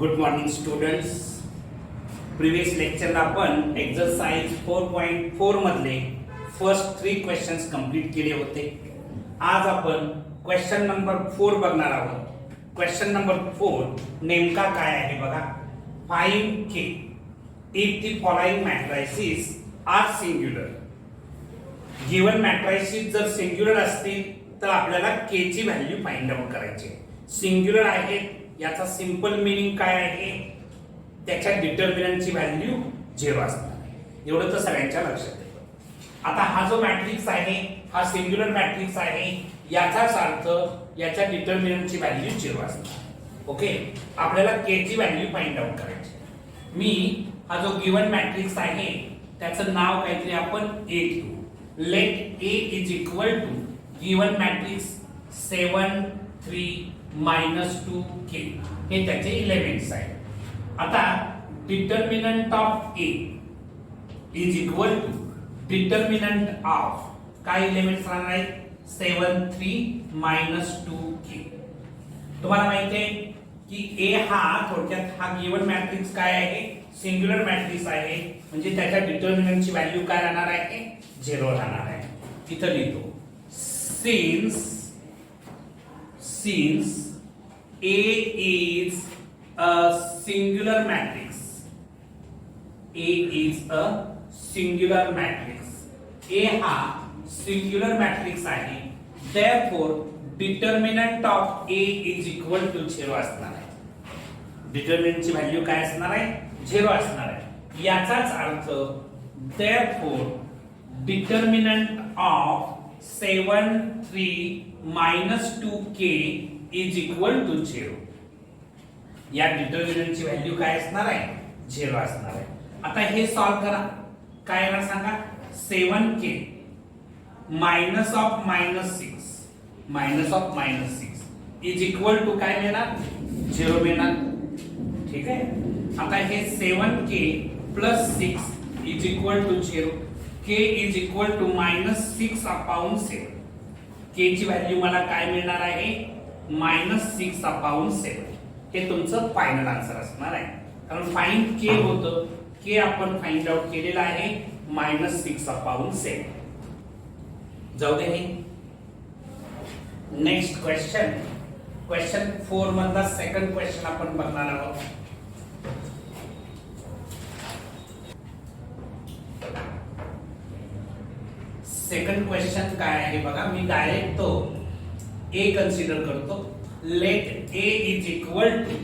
Good morning students. Previous लेक्चरला आपण exercise 4.4 मधले first 3 questions complete केले होते. आज आपण क्वेश्चन नंबर 4 बघणार आहोत. क्वेश्चन नंबर 4 नेमका काय आहे बघा. Find k if the following matrices are singular. Given matrices जर सिंग्युलर असतील तर आपल्याला के ची व्हॅल्यू फाइंड आउट करायची. सिंग्युलर आहे याचा सिंपल मीनिंग काय आहे, त्याच्या डिटर्मिनंटची व्हॅल्यू 0 असणार. एवढं तर सगळ्यांच्या लक्षात येतं. आता हा जो मॅट्रिक्स आहे हा सिंग्युलर मॅट्रिक्स आहे, याचाच अर्थ याच्या डिटर्मिनंटची व्हॅल्यू 0 असणार. ओके, आपल्याला के ची व्हॅल्यू फाइंड आउट करायची. मी हा जो गिवन मॅट्रिक्स आहे त्याचं नाव काहीतरी आपण ए घेऊ. Let A is equal to given matrix 7 3 -2 k. हे त्याचे एलिमेंट्स आहेत. आता determinant of A is equal to determinant of काय एलिमेंट्स राहणार आहेत 7 3 -2 के. तुम्हाला माहिती आहे की ए हा थोडक्यात हा गिवन मॅट्रिक्स काय आहे, सिंग्युलर मॅट्रिक्स आहे, म्हणजे त्याच्या डिटर्मिनंटची व्हॅल्यू काय राहणार आहे 0 राहणार आहे. इथं लिहितो since A is a singular matrix. A is a singular matrix. A हा singular matrix आहे. Therefore, determinant of A is equal to 0 असणार आहे. Determinant ची व्हॅल्यू काय असणार आहे 0 असणार आहे. याचाच अर्थ therefore determinant of 7 3 -2k is equal to 0. या डिटर्मिनंटची व्हॅल्यू काय असणार आहे 0 असणार आहे. आता हे सॉल्व करा. काय येणार सांगा 7k minus of -6 is equal to काय मिळणार 0 मिळणार. ठीक आहे. आता हे 7k plus 6 is equal to 0. k is equal to -6/7. k ची व्हॅल्यू मला काय मिळणार आहे -6/7. हे तुमचं फायनल आन्सर असणार आहे. कारण फाइंड के होतं, के आपण फाइंड आउट केलेला आहे -6/7. जाऊ दे. हे नेक्स्ट क्वेश्चन 4 मधला सेकंड क्वेश्चन आपण बघणार आहोत. सेकंड क्वेश्चन काय आहे बघा. मी डायरेक्ट तो ए कन्सिडर करतो. Let A is equal to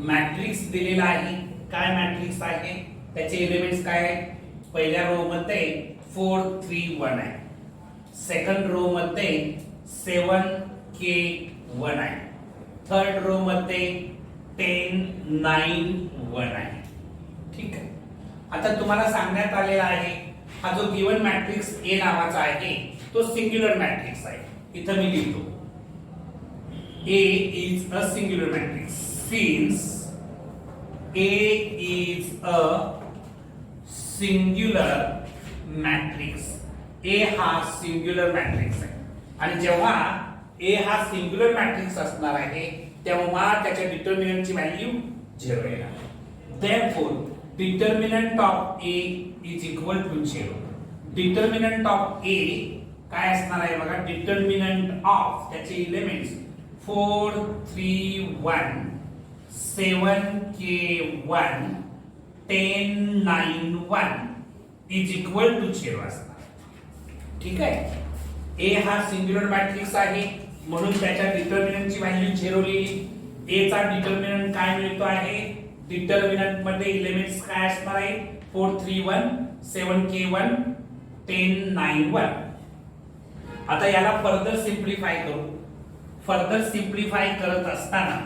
matrix दिलेला आहे. काय मॅट्रिक्स आहे, त्याचे एलिमेंट्स काय आहेत. पहिल्या रो मध्ये 4 3 1 आहे. सेकंड रो मध्ये 7 k 1 आहे. थर्ड रो मध्ये 10 9 1 आहे. ठीक आहे. आता तुम्हाला सांगण्यात आलेला आहे हा जो गिवन मॅट्रिक्स ए नावाचा आहे तो सिंग्युलर मॅट्रिक्स आहे. इथं मी लिहितो A is a singular matrix. Since A is a singular matrix, A हा singular matrix आहे. आणि जेव्हा A हा singular matrix असणार आहे तेव्हा त्याच्या डिटर्मिनंटची व्हॅल्यू 0 येणार. Therefore, determinant of A is equal to 0. Determinant of A काय असणार आहे बघा. डिटर्मिनंट ऑफ त्याचे elements 4 3 1 7 k 1 10 9 1 is equal to 0 असणार. ठीक आहे. ए हा सिंग्युलर मॅट्रिक्स आहे म्हणून त्याच्या डिटर्मिनंटची व्हॅल्यू 0 लिहिली. ए चा डिटर्मिनंट काय मिळतो आहे, डिटर्मिनंट मध्ये एलिमेंट्स काय असणार आहे 4 3 1 7 k 1 10 9 1. आता याला फर्दर सिम्प्लिफाय करू. फर्दर सिम्प्लिफाय करत असताना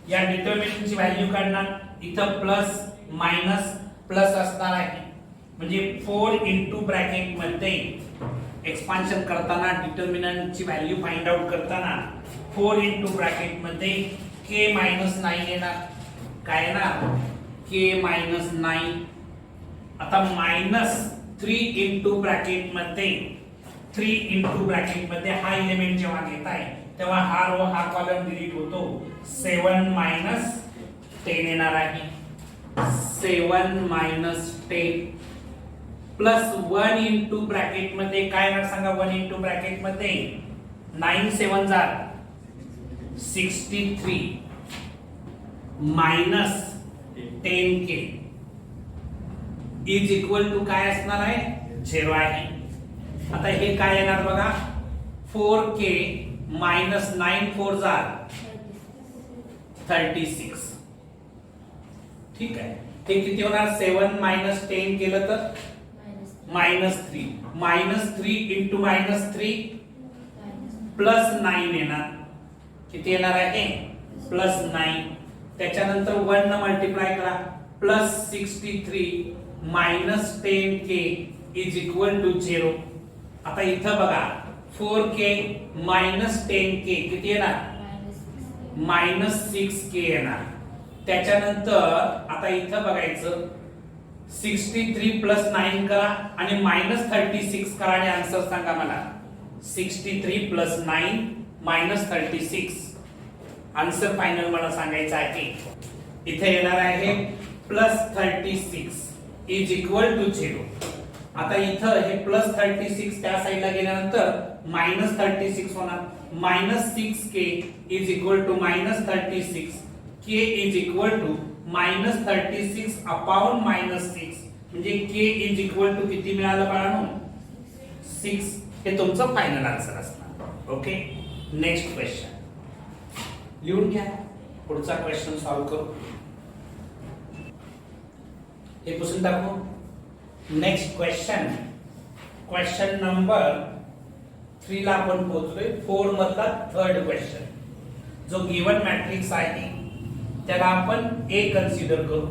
या डिटर्मिनंटची व्हॅल्यू काढणार. इथं प्लस मायनस प्लस असणार आहे. म्हणजे 4 इंटू ब्रॅकेट मध्ये एक्सपान्शन करताना डिटर्मिनंटची व्हॅल्यू फाइंड आउट करताना 4 इंटू ब्रॅकेट मध्ये k -9 येणार. काय येणार k -9. आता -3 इंटू ब्रॅकेट मध्ये 3 इंटू ब्रॅकेट मध्ये हा एलिमेंट जेव्हा घेताय तेव्हा हा रो हा कॉलम डिलीट होतो. 7 10 येणार आहे. 7 मायनस 10 प्लस 1 इंटू ब्रॅकेट मध्ये काय येणार सांगा. 1 इंटू ब्रॅकेट मध्ये 9 7 जार 63 minus 10k is equal to काय असणार आहे 0 आहे. आता हे काय येणार बघा 4k मायनस 9 4 जार 36. ठीक आहे. ते किती होणार 7 मायनस 10 केलं तर -3 -3 इंटू -3 प्लस 9 येणार. किती येणार आहे +9. त्याच्यानंतर 1 न मल्टिप्लाय करा +63 minus 10k is equal to 0. आता इथं बघा 4k मायनस 10k किती येणार -6k येणार. त्याच्यानंतर आता इथं बघायचं 63 प्लस 9 करा आणि -36 करा आणि आन्सर सांगा मला. 63 प्लस 9 -36 आन्सर फायनल मला सांगायचं आहे. इथे येणार आहे +36 इज इक्वल टू 0. आता इथं हे +36 त्या साइडला गेल्यानंतर -36 होणार. -6k is equal to -36 k is equal to -36 upon -6 म्हणजे k इज इक्वल टू किती मिळालं बाळांनो 6. हे तुमचं फायनल आन्सर असणार. ओके. नेक्स्ट क्वेश्चन लिहून घ्या. पुढचा क्वेश्चन सॉल्व करू. हे पुसून टाकू. नेक्स्ट क्वेश्चन नंबर 3 ला आपण पोहोचलोय. 4 मधला थर्ड क्वेश्चन. जो गिवन मॅट्रिक्स आहे त्याला आपण A कन्सिडर करू.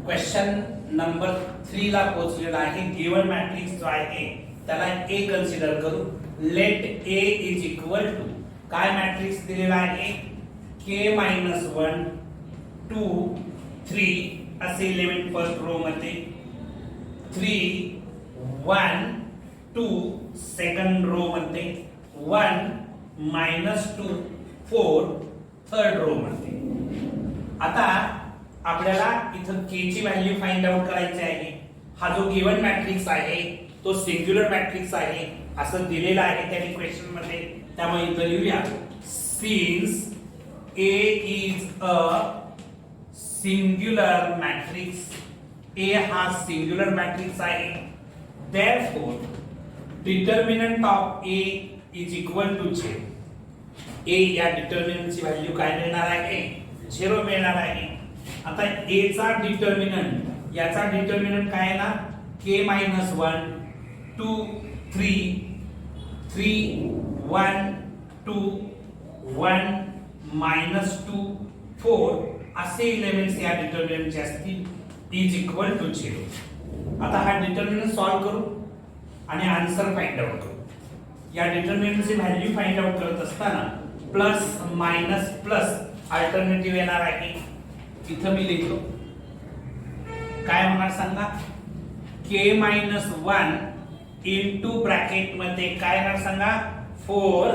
क्वेश्चन नंबर 3 ला पोहोचलेला आहे. गिवन मॅट्रिक्स जो आहे त्याला A कन्सिडर करू. Let A is equal to काय मॅट्रिक्स दिलेला आहे k-1 2 3 असे एलिमेंट फर्स्ट रो मध्ये 3 1 2 सेकंड रो मध्ये 1 -2 4 थर्ड रो मध्ये. आता आपल्याला इथं k ची व्हॅल्यू फाइंड आउट करायची आहे. हा जो गिवन मॅट्रिक्स आहे तो सिंग्युलर मॅट्रिक्स आहे असं दिलेलं आहे त्या इक्वेशन मध्ये. त्यामुळे इथं लिहूया since A is a singular matrix. A हा सिंग्युलर मॅट्रिक्स आहे. Therefore determinant of A is equal to 0. A या डिटर्मिनंटची व्हॅल्यू काय मिळणार आहे 0 मिळणार आहे. आता A चा डिटर्मिनंट याचा डिटर्मिनंट काय आहे ना k-1 2 3 3 1 2 1 -2 4 असे एलिमेंट्स या डिटर्मिनंटचे असतील इज इक्वल टू 0. आता हा डिटर्मिनंट सॉल्व करू आणि आन्सर फाइंड आउट करू. या डिटर्मिनंटची व्हॅल्यू फाइंड आउट करत असताना प्लस मायनस प्लस अल्टरनेटिव्ह येणार आहे. इथं मी लिहितो काय होणार सांगा k-1 इंटू ब्रॅकेट मध्ये काय येणार सांगा 4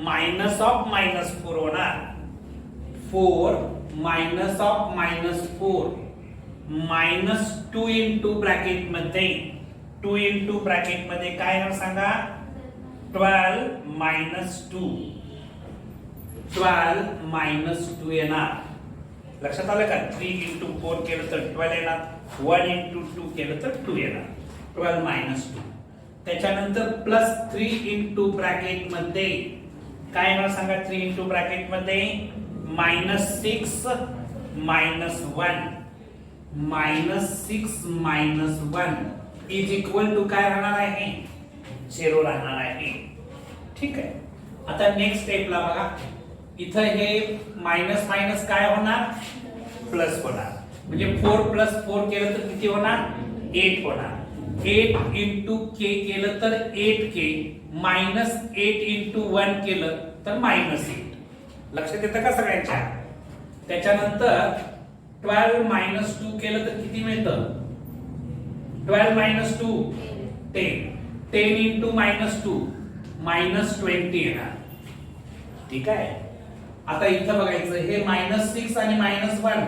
मायनस ऑफ -4 होणार. 4 मायनस ऑफ -4 -2 इंटू ब्रॅकेट मध्ये 2 इंटू ब्रॅकेट मध्ये काय येणार सांगा 12 -2 -2 येणार. लक्षात आलं का 3 इंटू 4 केलं तर 12 येणार. 1 इंटू 2 केलं तर 2 येणार. 12 -2. त्याच्यानंतर +3 इंटू ब्रॅकेट मध्ये काय येणार सांगा 3 इंटू ब्रॅकेट मध्ये -6 -1 -6 इज इक्वल टू काय राहणार आहे 0 राहणार आहे. ठीक आहे. आता नेक्स्ट स्टेपला बघा. इथं हे मायनस मायनस काय होणार प्लस होणार. म्हणजे 4 + 4 केलं तर किती होणार 8 होणार. 8 इंटू k केलं तर 8k -8 इंटू 1 केलं तर -8. लक्षात येतं का सगळ्यांच्या. त्याच्यानंतर 12 -2 केलं तर किती मिळतं 12 - 2 10. 10 इंटू -2 -20 येणार. ठीक आहे. आता इथं बघायचं हे -6 आणि -1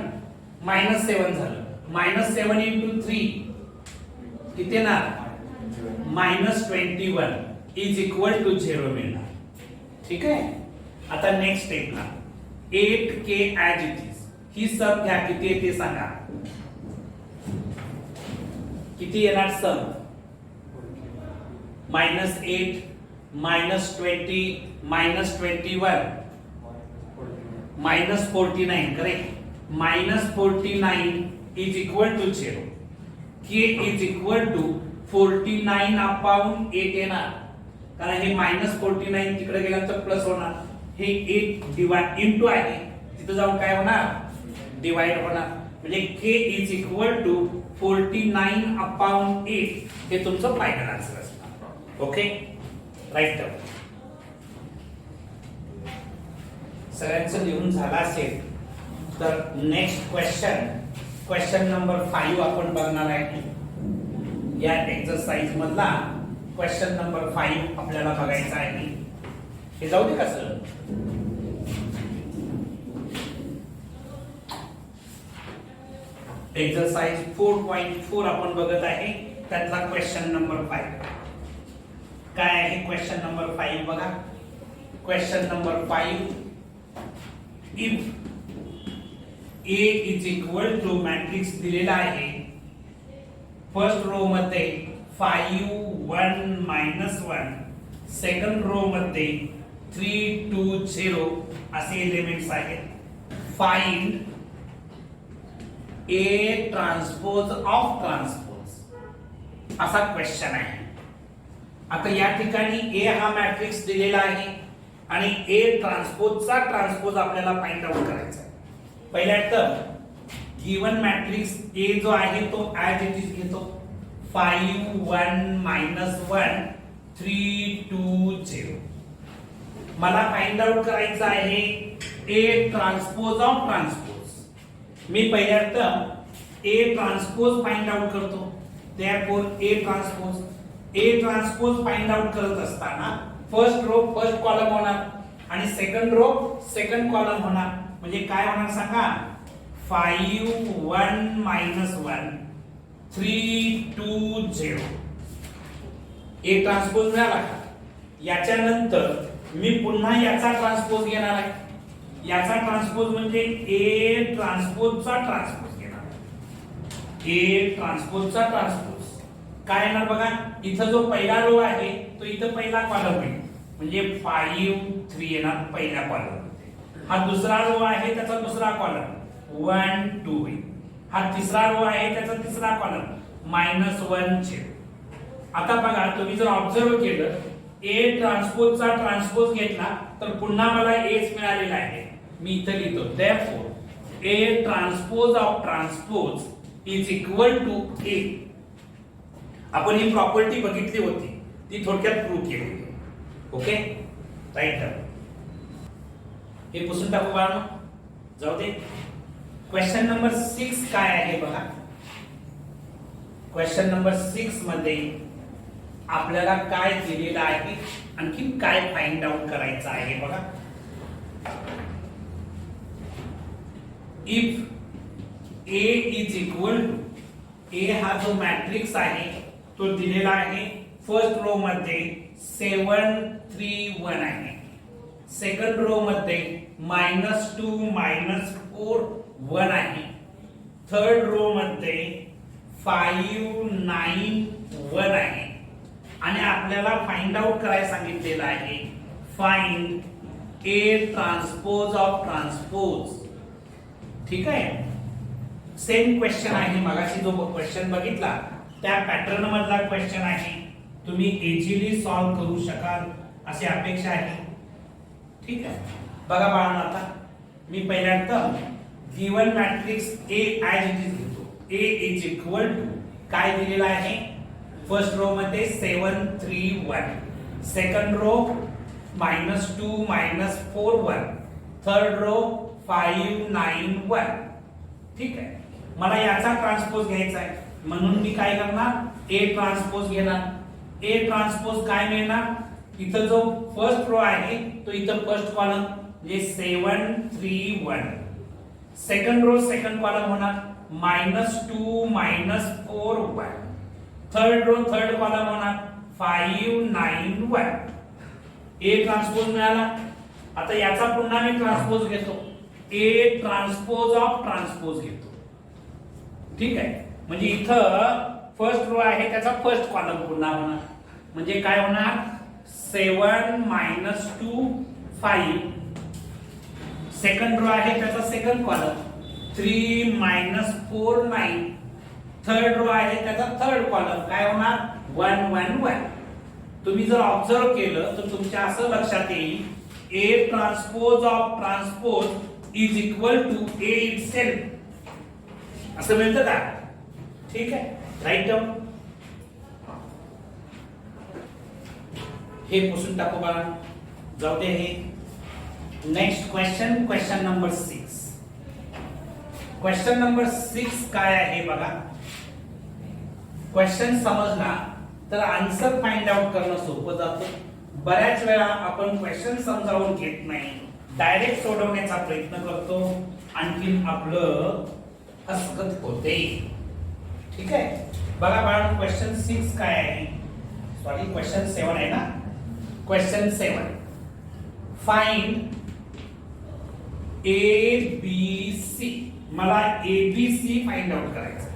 -7 झालं. -7 इंटू 3 किती येणार? -21 इज इक्वल टू 0 मिळणार. ठीक आहे. आता नेक्स्ट स्टेपला 8k ऍज इट इज ही सब घ्या, किती येते सांगा. किती येणार सब? -8 -20 -21 -49 correct. -49 is equal to 0. k is equal to 49 upon 8 येणार, कारण हे -49 तिकडे गेल्यानंतर प्लस होणार. हे 8 डिवाइड इनटू आहे, तिथे जाऊन काय होणार? डिवाइड होणार. म्हणजे k is equal to 49 upon 8 हे तुमचं फायनल आन्सर असणार. Okay, write down. सगळ्यांचं लिहून झालं असेल तर नेक्स्ट क्वेश्चन नंबर 5 आपण बघणार आहे. या एक्सरसाइज मधला क्वेश्चन नंबर 5 आपल्याला बघायचा आहे. हे जाऊ दे का सर? एक्सरसाइज 4.4 आपण बघत आहे, त्यातला क्वेश्चन नंबर 5 काय आहे? क्वेश्चन नंबर 5 बघा. Question number 5, if A is equal to matrix दिलेला आहे. फर्स्ट रो मध्ये 5 1 -1, सेकंड रो मध्ये 3 2 0 असे एलिमेंट्स आहेत. Find A transpose of transpose असा क्वेश्चन आहे. आता या ठिकाणी A हा मॅट्रिक्स दिलेला आहे आणि A ट्रान्सपोजचा ट्रान्सपोज आपल्याला फाइंड आउट करायचा आहे. पहिल्या तर गिवन मॅट्रिक्स A जो आहे तो ऍज इट इज घेतो. 5 1 -1 3 2 0. मला फाइंड आउट करायचं आहे A ट्रान्सपोज ऑफ ट्रान्सपोज. मी पहिल्या तर A ट्रान्सपोज फाइंड आउट करतो. Therefore A transpose find out करत असताना फर्स्ट रो फर्स्ट कॉलम होणार आणि सेकंड रो सेकंड कॉलम होणार. म्हणजे काय होणार सांगा? 5 1 -1 3 2 0. A ट्रान्सपोज मिळाला का? याच्या नंतर मी पुन्हा याचा ट्रान्सपोज घेणार आहे. याचा ट्रान्सपोज म्हणजे A ट्रान्सपोजचा ट्रान्सपोज घेणार. A ट्रान्सपोजचा ट्रान्सपोज काय येणार बघा. इथं जो पहिला रो आहे तो इथं पहिला कॉलम आहे, म्हणजे 5 3 येणार पहिल्या कॉलम. हा दुसरा रो आहे त्याचा दुसरा कॉलम 1 2 होईल. हा तिसरा रो आहे त्याचा तिसरा कॉलम -1 0. आता बघा तुम्ही जर ऑब्झर्व केलं A ट्रान्सपोजचा ट्रान्सपोज घेतला तर पुन्हा मला Aच मिळालेला आहे. मी इथे लिहितो therefore A transpose of transpose is equal to A. आपण ही प्रॉपर्टी बघितली होती, ती थोडक्यात प्रूव्ह केली. Okay, right. हे पुसून टाकू बाळांनो, जाऊ दे. क्वेश्चन नंबर 6 काय आहे बघा. क्वेश्चन नंबर 6 मध्ये आपल्याला काय दिलेलं आहे, आणखी काय फाइंड आउट करायचं आहे बघा. If A is equal to A हा जो मॅट्रिक्स आहे तो दिलेला आहे. फर्स्ट रो मध्ये 7 3 1 आहे. सेकंड रो मध्ये -2 -4 1 आहे. थर्ड रो मध्ये 5 9 1 आहे. आणि आपल्याला फाइंड आउट करायला सांगितलेलं आहे find A transpose of transpose. ठीक आहे. सेम क्वेश्चन आहे, मगाशी जो क्वेश्चन बघितला त्या पॅटर्न मधला क्वेश्चन आहे. तुम्ही इझिली सॉल्व करू शकाल अशी अपेक्षा आहे. ठीक आहे. बघा बाळांनो, आता मी पहिल्यांदा given matrix A as it is घेतो. A इज इक्वल टू काय दिलेला आहे. फर्स्ट रो मध्ये 7 3 1, सेकंड रो -2 -4 1, थर्ड रो 5 9 1. ठीक आहे. मला याचा ट्रान्सपोज घ्यायचा आहे म्हणून मी काय करणार A ट्रान्सपोज घेणार. ए ट्रान्सपोज काय मिळणार, इथं जो फर्स्ट रो आहे तो इथं फर्स्ट कॉलम म्हणजे 7 3 1, सेकंड रो सेकंड कॉलम होणार -2 -4 1, थर्ड रो थर्ड कॉलम होणार 5 9 1. ए ट्रान्सपोज मिळाला. आता याचा पुन्हा मी ट्रान्सपोज घेतो, ए ट्रान्सपोज ऑफ ट्रान्सपोज घेतो. ठीक आहे, म्हणजे इथं फर्स्ट रो आहे त्याचा फर्स्ट कॉलम पुन्हा होणार, म्हणजे काय होणार 7 -2 5, सेकंड रो आहे त्याचा सेकंड कॉलम 3 -4 9, थर्ड रो आहे त्याचा थर्ड कॉलम काय होणार 1 1 1. तुम्ही जर ऑब्झर्व केलं तर तुमच्या असं लक्षात येईल A transpose of transpose is equal to A itself असं मिळतं का. ठीक आहे, राईट डाऊन हे पुसून टाकू बघा, जाऊ दे हे. Next question, question number 6. Question number 6 काय आहे बघा. क्वेश्चन समजला तर आन्सर फाइंड आउट करणं सोपं जातं. बऱ्याच वेळा आपण क्वेश्चन समजावून घेत नाही, डायरेक्ट सोडवण्याचा प्रयत्न करतो, आणखीन आपलं हसगत होते. ठीक आहे, बघा बाळा क्वेश्चन 6 काय आहे, सॉरी क्वेश्चन 7 आहे ना. Question 7, find A B C. मला A B C find out करायचा.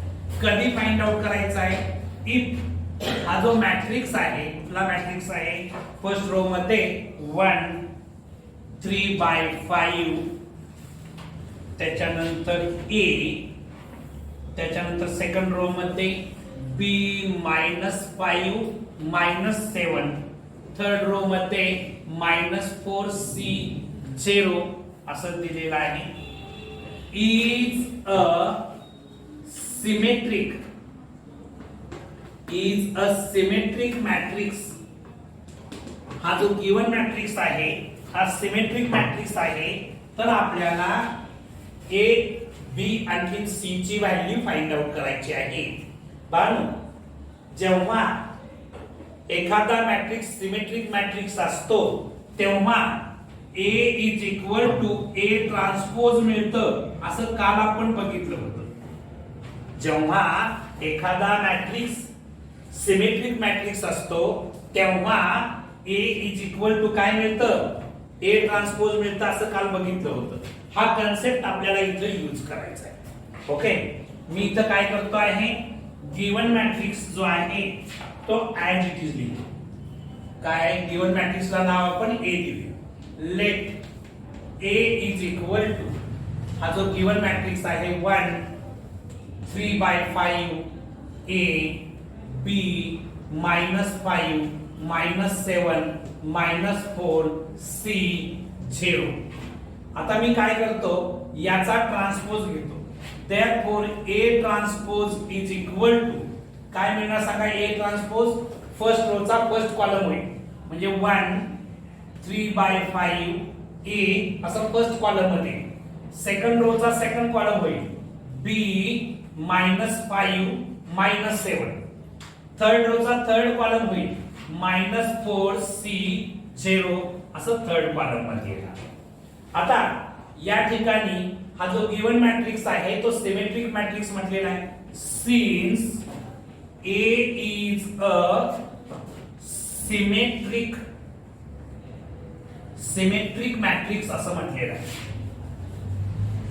कधी फाइंड आउट करायचा आहे, इफ हा जो मॅट्रिक्स आहे कुठला मॅट्रिक्स आहे, फर्स्ट रो मध्ये 1 3/5, त्याच्यानंतर ए, त्याच्यानंतर सेकंड रो मध्ये बी -5 -7, थर्ड रो मध्ये -4 सी 0 असं दिलेलं आहे. Is a symmetric matrix. हा जो गिवन मॅट्रिक्स आहे हा सिमेट्रिक मॅट्रिक्स आहे. तर आपल्याला ए बी आणखी सी ची व्हॅल्यू फाइंड आउट करायची आहे. बाळांनो, जेव्हा एखादा मॅट्रिक्स सिमेट्रिक मॅट्रिक्स असतो तेव्हा A is equal to A transpose मिळतं, असं काल आपण बघितलं होतं. जेव्हा एखादा मॅट्रिक्स सिमेट्रिक मॅट्रिक्स असतो तेव्हा ए इज इक्वल टू काय मिळतं, ए ट्रान्सपोज मिळतं, असं काल बघितलं होतं. हा कन्सेप्ट आपल्याला इथे यूज करायचा आहे. ओके, मी इथं काय करतो आहे, गिवन मॅट्रिक्स जो आहे तो ऍज इट इज लिहितो. काय गिवन मॅट्रिक्सला नाव आपण ए दिले. Let A is equal to, हा जो गिवन मॅट्रिक्स आहे 1 3/5 ए बी -5 -7 -4 सी 0. आता मी काय करतो, याचा ट्रान्सपोज घेतो. Therefore A transpose is equal to काय मिळणार सांगा, ए ट्रान्सपोज फर्स्ट रो चा फर्स्ट कॉलम होईल, म्हणजे 1 3/5 ए असं फर्स्ट कॉलम मध्ये, सेकंड रो चा सेकंड कॉलम होईल बी -5 -7, थर्ड रो चा थर्ड कॉलम होईल -4 सी 0 असं थर्ड कॉलम मध्ये येणार. आता या ठिकाणी हा जो गिवन मॅट्रिक्स आहे तो सिमेट्रिक मॅट्रिक्स म्हटलेला आहे. Since A is a symmetric matrix असं म्हटलेलं आहे.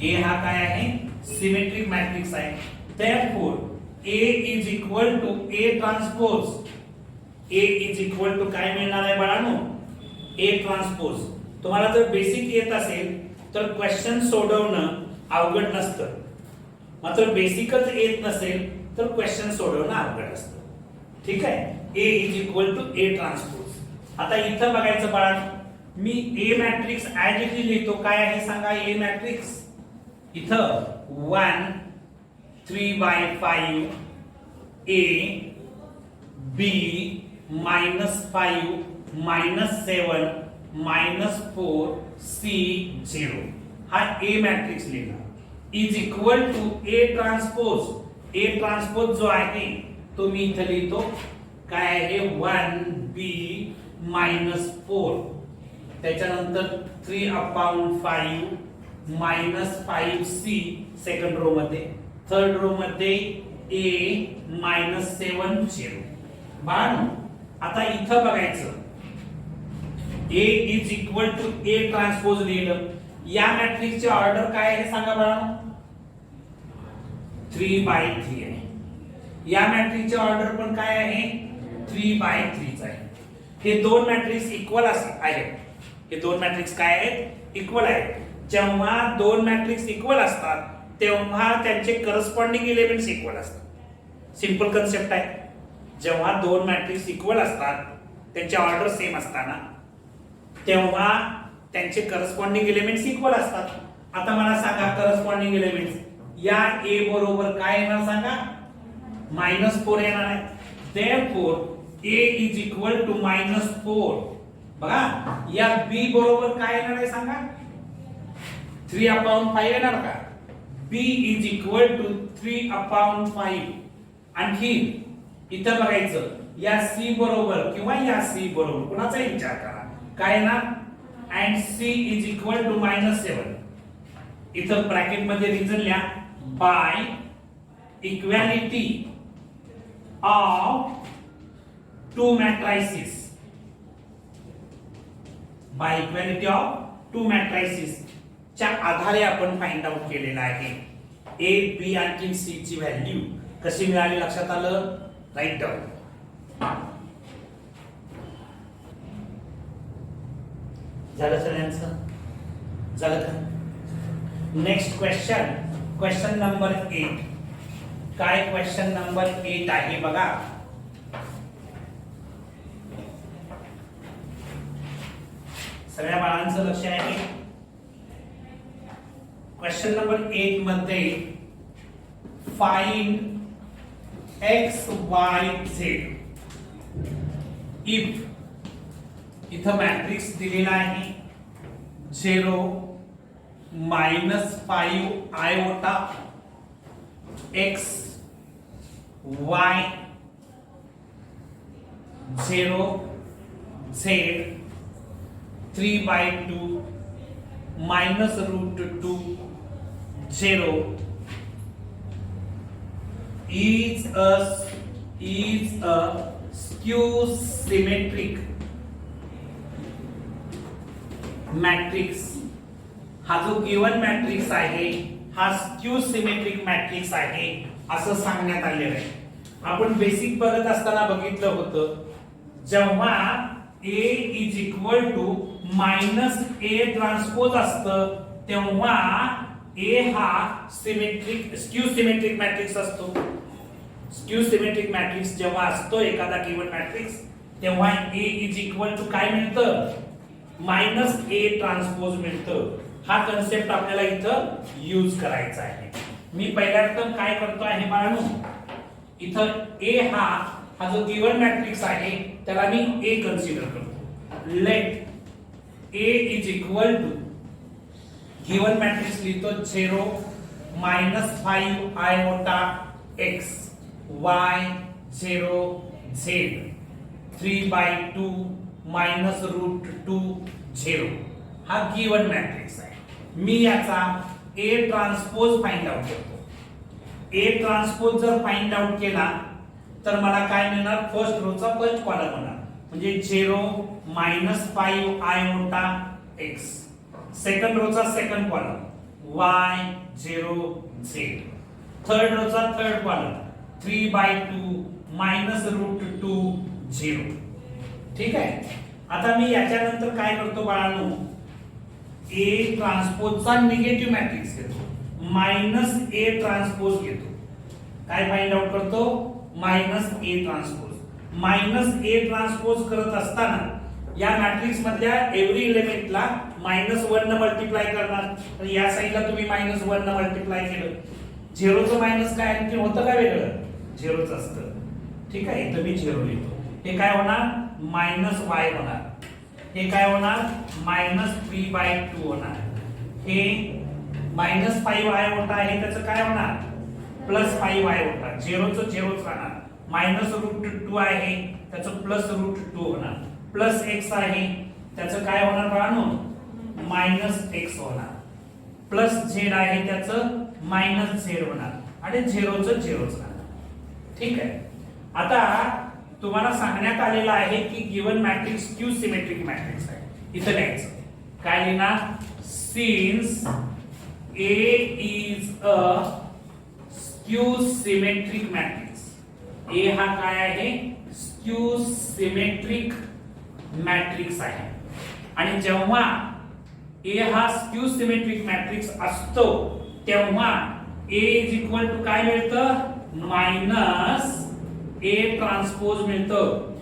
ए हा काय आहे, सिमेट्रिक मॅट्रिक्स आहे. Therefore A is equal to A transpose. A is equal to काय मिळणार आहे बाळांनो, ए ट्रान्सपोज. तुम्हाला जर बेसिक येत असेल तर क्वेश्चन सोडवणं अवघड नसतं, मात्र बेसिकच येत नसेल तर क्वेश्चन सोडवणं अवघड असतं. ठीक आहे, A is equal to A transpose. आता इथं बघायचं बाळांनो, मी A matrix as it is लिहितो. काय आहे सांगा, ए मॅट्रिक्स इथं 1 3/5 ए बी -5 -7 -4 सी 0 हा ए मॅट्रिक्स लिहिला. Is equal to A transpose. A transpose जो आहे तो मी इथे लिहितो काय आहे 1b मायनस 4, त्याच्यानंतर 3/5 मायनस 5c सेकंड रो मध्ये, थर्ड रो मध्ये a मायनस 7 0. बाळांनो आता इथं बघायचं a is equal to a transpose लिहिलं. या मॅट्रिक्सची ऑर्डर काय आहे सांगा बाळांनो? 3/3 आहे. या मॅट्रिक्सची ऑर्डर पण काय आहे? 3/3 आहे. हे दोन मॅट्रिक्स इक्वल आहेत. हे दोन मॅट्रिक्स काय आहेत? इक्वल आहेत. जेव्हा दोन मॅट्रिक्स इक्वल असतात तेव्हा त्यांचे करस्पॉन्डिंग एलिमेंट्स इक्वल असतात. सिंपल कन्सेप्ट आहे. जेव्हा दोन मॅट्रिक्स इक्वल असतात त्यांचे ऑर्डर सेम असताना तेव्हा त्यांचे करस्पॉन्डिंग एलिमेंट्स इक्वल असतात. आता मला सांगा करस्पॉन्डिंग एलिमेंट्स या a बरोबर काय येणार सांगा? -4 येणार आहे. Therefore a is equal to -4. बघा या b बरोबर काय येणार आहे सांगा? 3/5 येणार का? b is equal to 3/5. आणखी इथं बघायचं या c बरोबर किंवा या c बरोबर कुणाचाही विचार करा काय ना, and c is equal to -7. इथं ब्रॅकेट मध्ये रिजन लिहा by equality of two matrices. By equality of two matrices च्या आधारे आपण फाइंड आउट केलेला आहे. a b आणि c ची व्हॅल्यू कशी मिळाली लक्षात आलं? Write down. झालं सगळ्यांचं? झालं का? Next question number 8. काय क्वेश्चन नंबर 8 आहे बघा. सगळ्या बाळांचं लक्ष आहे. क्वेश्चन नंबर 8 मध्ये find x y z if इथं मॅट्रिक्स दिलेला आहे 0 -5 iota x y 0 z 3/2 -√2 0 is a skew symmetric matrix. हा जो गिवन मॅट्रिक्स आहे हा स्क्यू सिमेट्रिक मॅट्रिक्स आहे असं सांगण्यात आलेलं आहे. आपण बेसिक बघत असताना बघितलं होतं जेव्हा a is equal to -a transpose असतं तेव्हा a हा सिमेट्रिक स्क्यू सिमेट्रिक मॅट्रिक्स असतो. स्क्यू सिमेट्रिक मॅट्रिक्स जेव्हा असतो एखादा गिवन मॅट्रिक्स तेव्हा a इज इक्वल टू काय मिळतं? -a ट्रान्सपोज मिळतं. हा कन्सेप्ट आपल्याला इथं यूज करायचा आहे. मी पहिल्यांदा काय करतो आहे बाळांनो, इथं a हा जो गिवन मॅट्रिक्स आहे त्याला मी a कन्सिडर करतो. Let a is equal to given matrix लिहितो 0 -5 iota x y 0 z 3/2 -√2 0. हा गिवन मॅट्रिक्स आहे. मी याचा a ट्रान्सपोज फाइंड आउट करतो. a ट्रान्सपोज जर फाइंड आउट केला तर मला काय मिळणार? फर्स्ट रो चा फर्स्ट कॉलम होणार म्हणजे 0 -5 iota x. सेकंड रो चा second column y 0 z. Third row चा थर्ड कॉलम 3/2 -√2 0. ठीक आहे. आता मी याच्यानंतर काय करतो बाळांनो, a ट्रान्सपोजचा निगेटिव्ह मॅट्रिक्स घेतो -a ट्रान्सपोज घेतो. काय फाइंड आउट करतो? -a transpose. -a ट्रान्सपोज करत असताना या मॅट्रिक्स मधल्या एव्हरी एलिमेंटला -1 न मल्टिप्लाय करणार. तर या साइडला तुम्ही -1 न मल्टिप्लाय केलं, झिरोचं मायनस काय आणखी होतं का वेगळं? झिरोच असतं. ठीक आहे. इथं मी 0 लिहितो. हे काय होणार? -y होणार. हे काय होणार? -3/2 होणार. हे -5 iota आहे त्याचं काय होणार? +5 iota. झिरोचं झिरोच राहणार. मायनस रूट 2 आहे त्याचं प्लस रूट 2 होणार, प्लस एक्स आहे त्याचं काय होणार बाळांनो मायनस एक्स होणार, प्लस झेड आहे त्याचं मायनस झेड होणार आणि झिरोचं झिरोच राहणार. ठीक आहे. आता तुम्हाला सांगण्यात आलेलं आहे की given matrix Q symmetric matrix आहे. इथं लिहायचं काय लिहिणार, since A is a skew symmetric matrix. A हा काय आहे skew symmetric matrix आहे आणि जेव्हा A हा skew symmetric matrix असतो तेव्हा A is equal to काय मिळतं मायनस A ट्रान्सपोज मिळतं.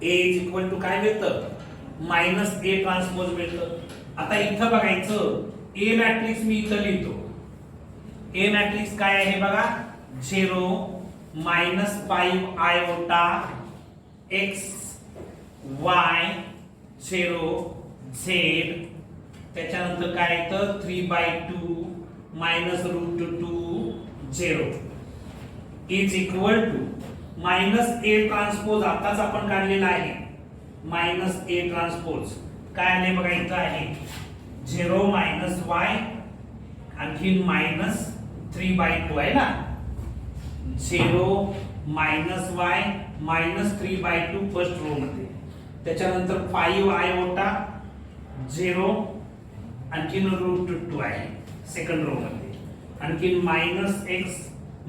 A is equal to काय मिळतं मायनस A ट्रान्सपोज मिळतं. आता इथं बघायचं A मॅट्रिक्स मी इथं लिहितो. A मॅट्रिक्स काय आहे बघा 0 minus 5 iota x y 0 z त्याच्यानंतर काय येतं 3/2 minus root 2 0 is equal to minus A transpose आताच आपण काढलेला आहे मायनस A ट्रान्सपोज काय आले बघा इथं आहे 0 मायनस y आणखी मायनस 3/2 आहे ना 0 minus y minus 3/2 first row मध्ये त्याच्यानंतर 5 आयोटा 0 आणखी रूट 2 आहे सेकंड रो मध्ये आणखी मायनस x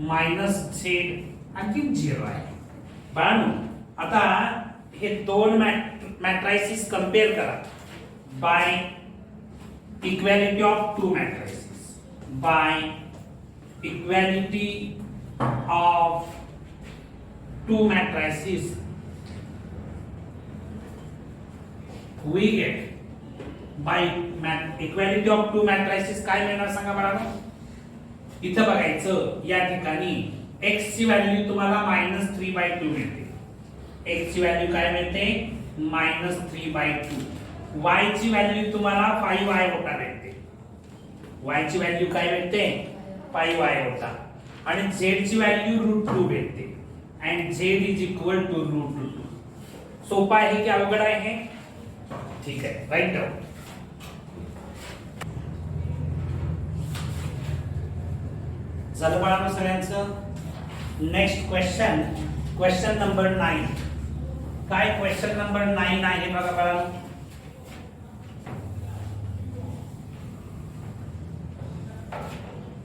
मायनस z आणखी 0 आहे. बाळांनो आता हे दोन मॅट्रायसिस कंपेअर करा bye equality of two matrices by equality of two matrices we get by equality of two matrices काय मिळणार सांगा मला. इथं बघायचं या ठिकाणी x ची व्हॅल्यू तुम्हाला -3/2 मिळते. x ची व्हॅल्यू काय मिळते -3/2. y ची व्हॅल्यू तुम्हाला 5y होता भेटते. y ची व्हॅल्यू काय भेटते 5y होता आणि z ची व्हॅल्यू √2 भेटते and z is equal to √2. सोपा आहे की अवघड आहे? ठीक आहे राईट डाऊन. झालं बाळांनो सगळ्यांचं. Next question number 9. काय क्वेश्चन नंबर 9 आहे बघा बाळांनो.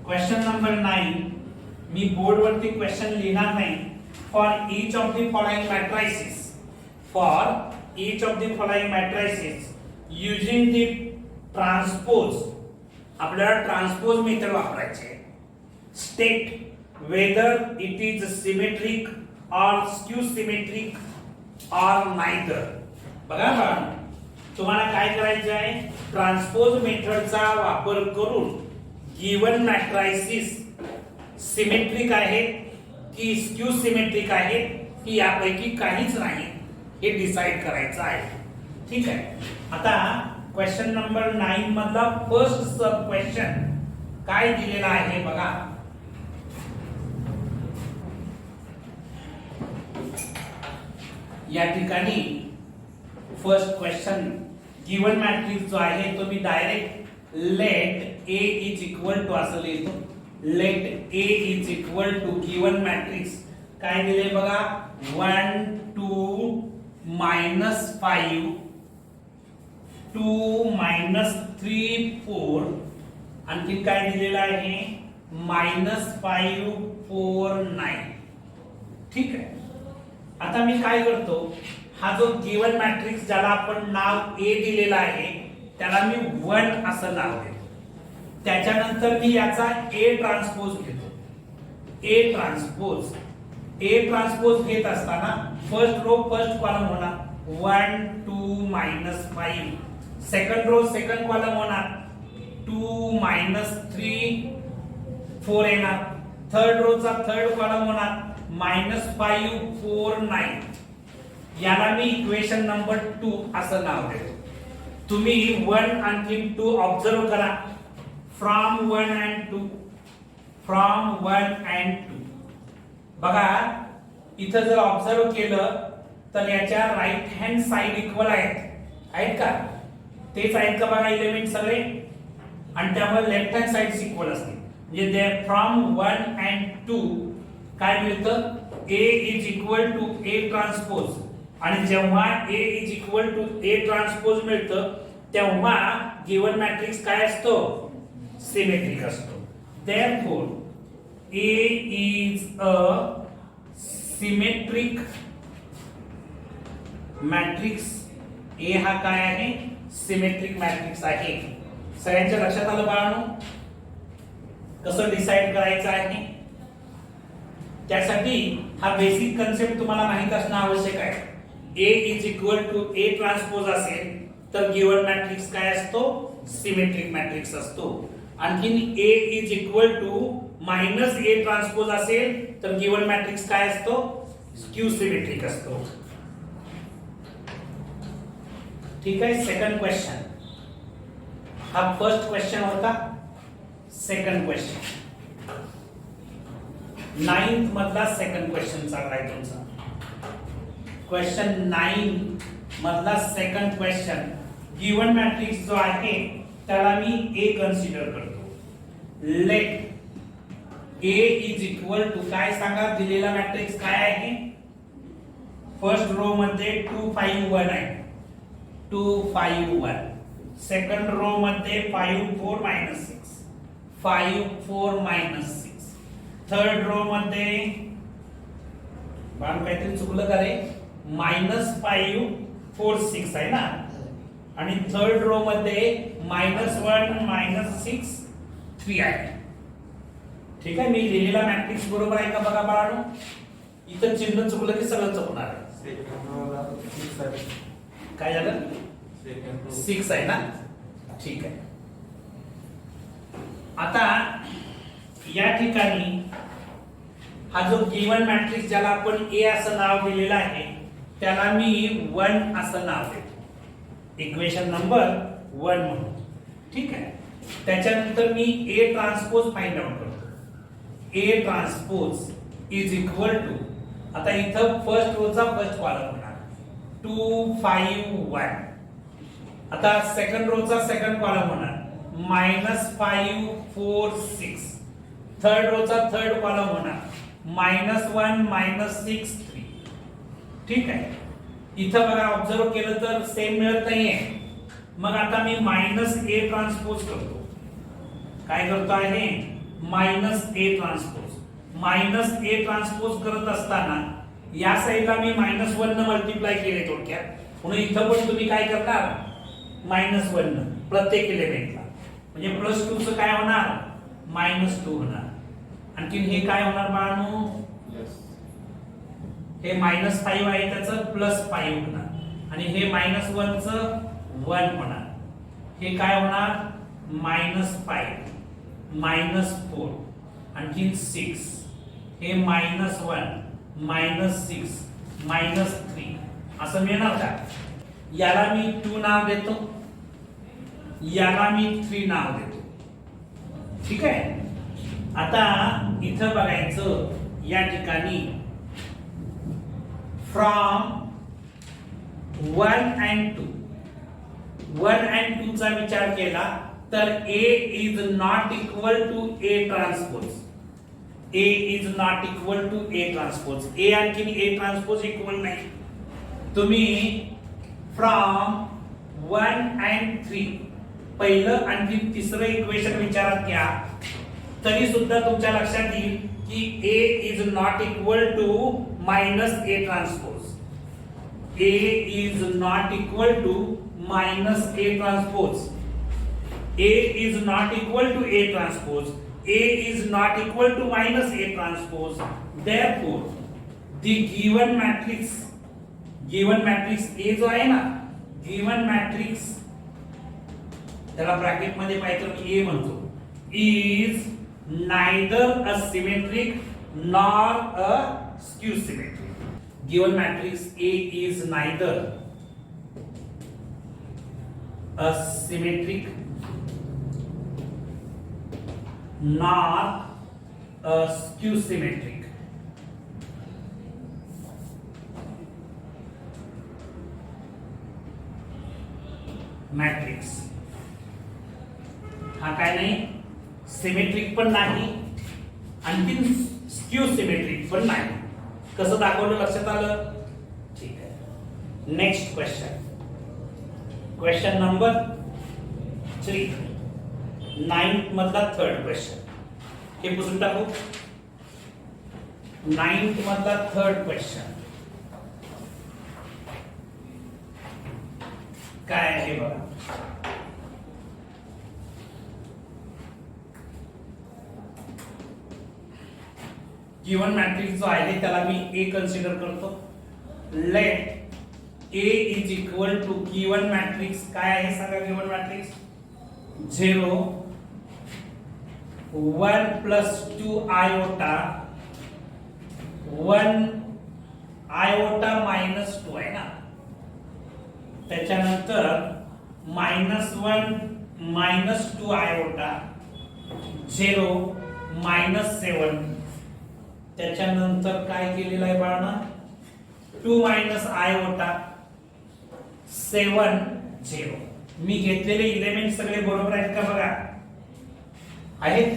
क्वेश्चन नंबर 9 मी बोर्ड वरती क्वेश्चन लिहिणार नाही. For each of the following मॅट्रायसिस using the transpose आपल्याला ट्रान्सपोज मेथड वापरायचे. State whether it is symmetric और स्क्यू सिमेट्रिक और नाइदर. बघा तुम्हाला काय करायचे आहे ट्रान्सपोज मेथडचा वापर करून गिवन मॅट्रायसिस सिमेट्रिक आहे की स्क्यू सिमेट्रिक आहे की यापैकी काहीच नाही हे डिसाइड करायचं आहे. ठीक आहे. आता क्वेश्चन नंबर 9 मधला फर्स्ट सब क्वेश्चन काय दिलेला आहे बघा. या ठिकाणी फर्स्ट क्वेश्चन गिवन मॅट्रिक्स जो आहे तो मी direct let A is equal to असं लिहितो. Let A is equal to given matrix काय दिले बघा 1 2 -5 2 -3 4 आणखी काय दिलेलं आहे -5 4 9. ठीक आहे. आता मी काय करतो हा जो गिवन मॅट्रिक्स ज्याला आपण नाव A दिलेला आहे त्याला मी 1 असं नाव देतो. त्याच्यानंतर मी याचा A ट्रान्सपोज घेतो. A ट्रान्सपोज घेत असताना फर्स्ट रो फर्स्ट कॉलम होणार 1 2 -5. सेकंड रो सेकंड कॉलम होणार 2 -3 4 येणार. थर्ड रोचा थर्ड कॉलम होणार -5 4 9. याला मी इक्वेशन नंबर 2 असं नाव देतो. तुम्ही 1 आणखी 2 ऑब्झर्व करा. फ्रॉम 1 and 2 बघा इथं जर ऑब्झर्व केलं तर याच्या राईट हँड साइड इक्वल आहेत का? तेच आहेत का बघा एलिमेंट सगळे, आणि त्यामुळे लेफ्ट हँड साइड इक्वल असते. म्हणजे दे फ्रॉम 1 and 2 काय मिळतं? A is equal to A transpose. आणि जेव्हा A is equal to A transpose मिळतं तेव्हा गिवन मॅट्रिक्स काय असतो? सिमेट्रिक असतो. Therefore A is a symmetric matrix. A हा काय आहे? सिमेट्रिक मॅट्रिक्स आहे. सगळ्यांच्या लक्षात आलं बाळांनो? कसं डिसाइड करायचं आहे? त्यासाठी हा बेसिक कन्सेप्ट तुम्हाला माहित असणं आवश्यक आहे. A is equal to A transpose असेल तर गिवन मॅट्रिक्स काय असतो? सिमेट्रिक मॅट्रिक्स असतो. आणखीन A is equal to minus A transpose असेल तर गिवन मॅट्रिक्स काय असतो? स्क्यू सिमेट्रिक असतो. ठीक आहे. Second question. हा फर्स्ट क्वेश्चन होता. सेकंड क्वेश्चन 9th मधला सेकंड क्वेश्चन चाललाय तुमचा. क्वेश्चन 9 मधला सेकंड क्वेश्चन. गिवन मॅट्रिक्स जो आहे त्याला मी A कन्सिडर करतो. Let A is equal to काय सांगा? दिलेला मॅट्रिक्स काय आहे? फर्स्ट रो मध्ये 2 5 1 आहे. 2 5 1. सेकंड रो मध्ये 5 4 -6. 5 4 -6. थर्ड रो मध्ये बाण काहीतरी चुकलं का रे? -5 4 6 आहे ना. आणि थर्ड रो मध्ये -1 -6 3 आहे. ठीक आहे. मी लिहिलेला मॅट्रिक्स बरोबर आहे का बघा बाळांनो? इथं चिन्ह चुकलं की सगळं चुकणार आहे. काय झालं? 6 आहे ना. ठीक आहे. आता या ठिकाणी हा जो गिवन मॅट्रिक्स ज्याला आपण A असं नाव दिलेलं आहे त्याला मी 1 असं नाव देतो. इक्वेशन नंबर 1 म्हणून. ठीक आहे. त्याच्यानंतर मी A ट्रान्सपोज फाइंड आउट करतो. A transpose is equal to, आता इथं फर्स्ट रोचा फर्स्ट कॉलम होणार 2 5 1. आता सेकंड रोचा सेकंड कॉलम होणार -5 4 6. थर्ड रोचा थर्ड कॉलम होणार -1 -6 3. ठीक आहे. इथं बघा ऑब्झर्व केलं तर सेम मिळत नाहीये. मग आता मी -A ट्रान्सपोज करतो. काय करतो आहे? -A transpose. -A ट्रान्सपोज करत असताना या साईडला मी -1 न मल्टिप्लाय केले थोडक्यात. म्हणून इथं पण तुम्ही काय करणार? -1 न प्रत्येक एलिमेंटला. म्हणजे +2 चं काय होणार? -2 होणार. आणखीन हे काय होणार बाळांनो? हे -5 आहे त्याचं +5 होणार. आणि हे -1 चं 1 होणार. हे काय होणार? -5 -4 आणखीन 6. हे -1 -6 -3 असं मिळणार का? याला मी 2 नाव देतो, याला मी 3 नाव देतो. ठीक आहे. आता इथं बघायचं या ठिकाणी फ्रॉम 1 and 2. 1 and 2 चा विचार केला तर A is not equal to A transpose. A is not equal to A transpose. A आणखी A ट्रान्सपोज इक्वल नाही. तुम्ही फ्रॉम 1 and 3 पहिलं आणि तिसरं इक्वेशन विचारात घ्या तरी सुद्धा तुमच्या लक्षात येईल की A is not equal to -A transpose. A is not equal to -A transpose. A is not equal to A transpose. A is not equal to -A transpose. Therefore, the given matrix A जो आहे ना, given matrix त्याला bracket मध्ये पाहिजे मी A म्हणतो, is neither a symmetric nor a skew symmetric. Given matrix A is neither a symmetric nor a skew symmetric. Matrix हा काय नाही, सिमेट्रिक पण नाही, आणखी स्क्यू सिमेट्रिक पण नाही. कसं दाखवलं लक्षात आलं? ठीक आहे. Next question, question number 3, 9th मधला थर्ड क्वेश्चन. हे पुसून टाकू. 9th मधला थर्ड क्वेश्चन काय आहे बघा. गिवन मॅट्रिक्स जो आहे त्याला मी ए कन्सिडर करतो. Let A is equal to given matrix काय आहे सांगा. Given matrix 0 1 plus 2 iota 1 iota minus 2 आहे ना. त्याच्यानंतर -1 -2 आयोटा 0 -7. त्याच्यानंतर काय केलेलं आहे बाळांनो, 2 आयोटा 7 0. मी घेतलेले एलिमेंट सगळे बरोबर आहेत का बघा. आहेत?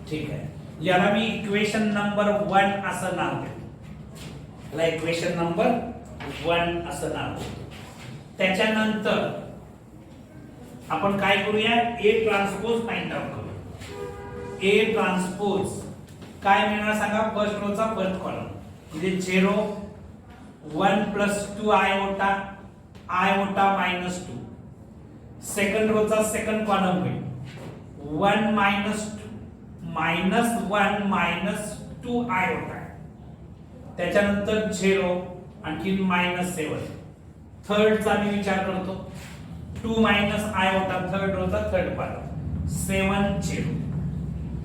ठीक आहे. याला मी इक्वेशन नंबर 1 असं नाव देतो. याला इक्वेशन नंबर 1 असं नाव देतो. त्याच्यानंतर आपण काय करूया, ए ट्रान्सपोज फाइंड आउट करू. ए ट्रान्सपोज काय मिळणार सांगा. फर्स्ट रो चा फर्स्ट कॉलम म्हणजे 0 1 plus 2 iota iota -2. Second row चा सेकंड कॉलम होईल 1 -1 -2 आयोटा. त्याच्यानंतर 0 आणखी -7. थर्ड चा मी विचार करतो 2 आयोटा थर्ड रो चा थर्ड कॉलम 7 0.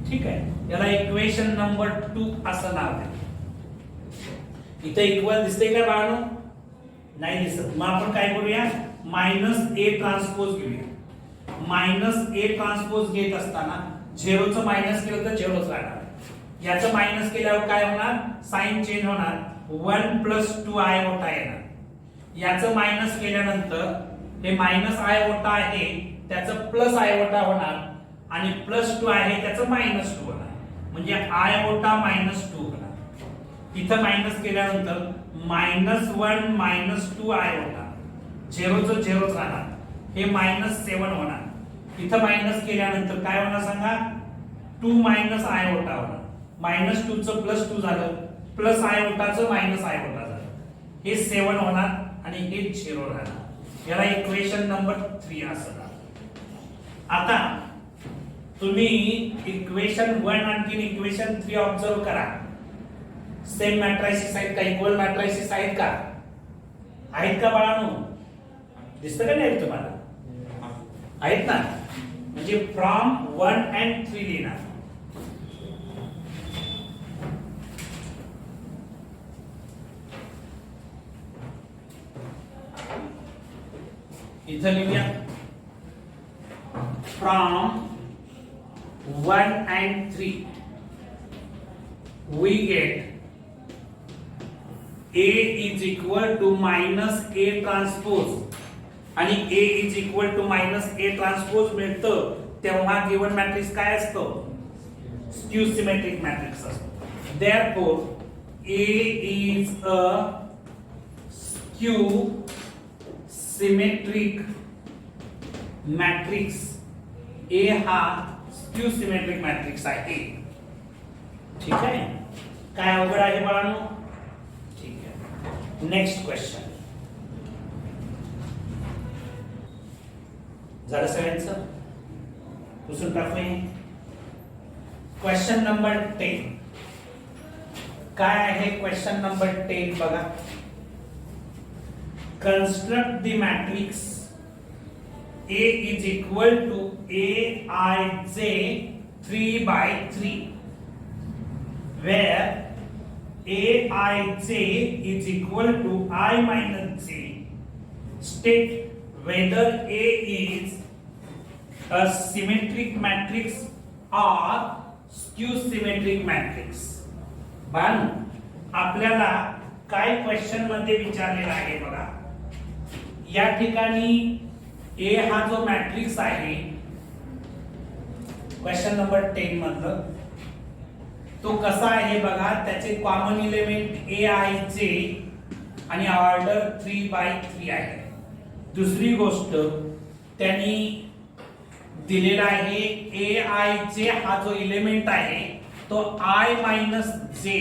ठीक आहे. याला इक्वेशन नंबर 2 असं नाव आहे. इथे इक्वल दिसते का बाळांनो? नाही दिसत. मग आपण काय करूया, -a ट्रान्सपोज घेऊया. -a ट्रान्सपोज घेत असताना 0 चं मायनस केलं तर 0च राहणार. याचं मायनस केल्यावर काय होणार, साइन चेंज होणार. 1 प्लस 2 आयोटा येणार. याचं मायनस केल्यानंतर हे मायनस आयोटा आहे त्याचं प्लस आयोटा होणार आणि +2 आहे त्याचं -2 होणार. म्हणजे आयोटा -2 होणार. इथं मायनस केल्यानंतर -1 -2 आयोटा 0चं 0च राहणार. हे -7 होणार. इथं मायनस केल्यानंतर काय होणार सांगा, 2 आयोटा होणार. -2चं +2 झालं, प्लस आयोटाचं आयोटा झालं. हे 7 होणार आणि हे 0 राहणार. याला इक्वेशन नंबर 3 असं. आता तुम्ही इक्वेशन 1 आणखी इक्वेशन 3 ऑब्झर्व करा. सेम मॅट्रिसेस आहेत का, इक्वल मॅट्रिसेस आहेत का, आहेत का बाळांनो? दिसतं का नाही तुम्हाला? आहेत ना. म्हणजे फ्रॉम 1 and 3 लिहिणार. इथं लिहूया from 1 and 3 we get A is equal to -A transpose आणि A is equal to -A transpose मिळतं तेव्हा गिवन मॅट्रिक्स काय असतं, स्क्यू सिमेट्रिक मॅट्रिक्स असतो. therefore A is a skew symmetric matrix. A हा स्क्यू सिमेट्रिक मॅट्रिक्स आहे. ठीक आहे. काय अवघड आहे बाळांनो? ठीक आहे. नेक्स्ट क्वेश्चन झालं सगळ्यांचं, पुसून टाकूया. क्वेश्चन नंबर 10 काय आहे? क्वेश्चन नंबर 10 बघा. construct the matrix A is equal to Aij 3/3 where Aij is equal to I minus j. State whether A is a symmetric matrix or skew symmetric matrix. बाळांनो, आपल्याला काय question मध्ये विचारलेलं आहे बघा. या ठिकाणी ए हा जो मॅट्रिक्स आहे क्वेश्चन नंबर 10 मधलं, तो कसा आहे बघा. त्याचे कॉमन एलिमेंट ए आय जे आणि ऑर्डर 3/3 आहे. दुसरी गोष्ट त्यांनी दिलेला आहे ए आय जे हा जो एलिमेंट आहे तो आय मायनस जे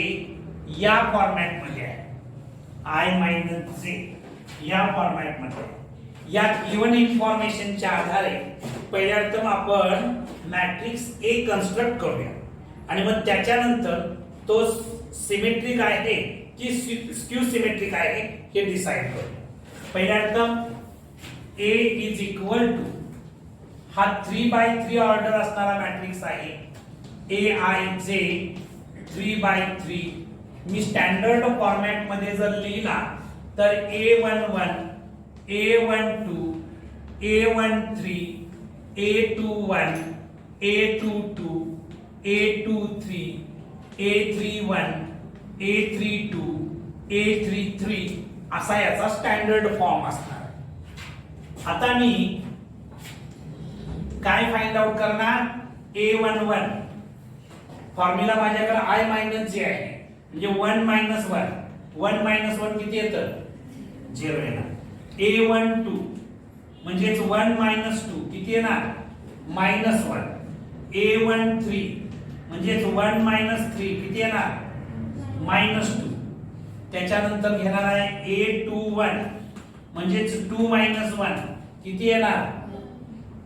या फॉर्मॅट मध्ये आहे. आय मायनस जे या फॉर्मॅट मध्ये. या गिवन इन्फॉर्मेशनच्या आधारे पहिल्यांदा आपण मॅट्रिक्स ए कन्स्ट्रक्ट करूया आणि मग त्याच्यानंतर तो सिमेट्रिक आहे की स्क्यू सिमेट्रिक आहे हे डिसाइड करूया. पहिल्यांदा ए इज इक्वल टू हा 3/3 ऑर्डर असणारा मॅट्रिक्स आहे. ए आय जे 3/3 मी स्टँडर्ड फॉर्मॅट मध्ये जर लिहिला तर A11 A12 A13 A21 A22 A23 A31 A32 A33 असा याचा स्टँडर्ड फॉर्म असणार. आता मी काय फाइंड आउट करणार. A11 फॉर्म्युला माझ्याकडे आय मायनस जे आहे म्हणजे 1 मायनस 1 1 मायनस 1 किती येतं 0 येणार. A12 म्हणजेच 1 मायनस 2 किती येणार -1. A13 म्हणजेच 1 मायनस 3 किती येणार -2. त्याच्यानंतर घेणार आहे A21 म्हणजेच 2 मायनस 1 किती येणार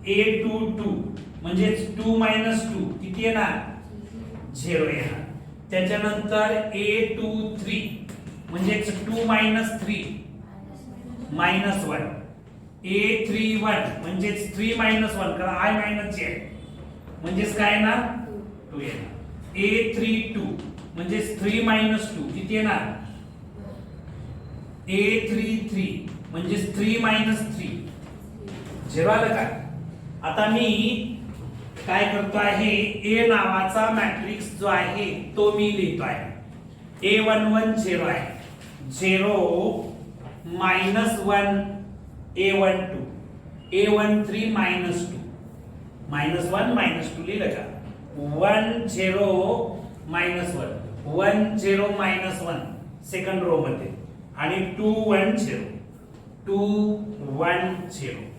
A22 म्हणजेच 2 मायनस 2 किती येणार 0 येणार. त्याच्यानंतर A23 म्हणजेच 2 मायनस 3 -1. A31 म्हणजेच 3 मायनस 1 कारण आय मायनस जे म्हणजेच काय येणार 2 येणार. A32 म्हणजेच 3 मायनस 2 किती येणार A33 म्हणजेच 3 मायनस 3 0 आलं का. आता मी काय करतो आहे ए नावाचा मॅट्रिक्स जो आहे तो मी लिहितो आहे. A11 0 आहे 0 -1 A12 A13 -2 -1 -2 लिहिलं का. 1 0 -1 1 0 -1 सेकंड रो मध्ये आणि 2 1 0 2 1 0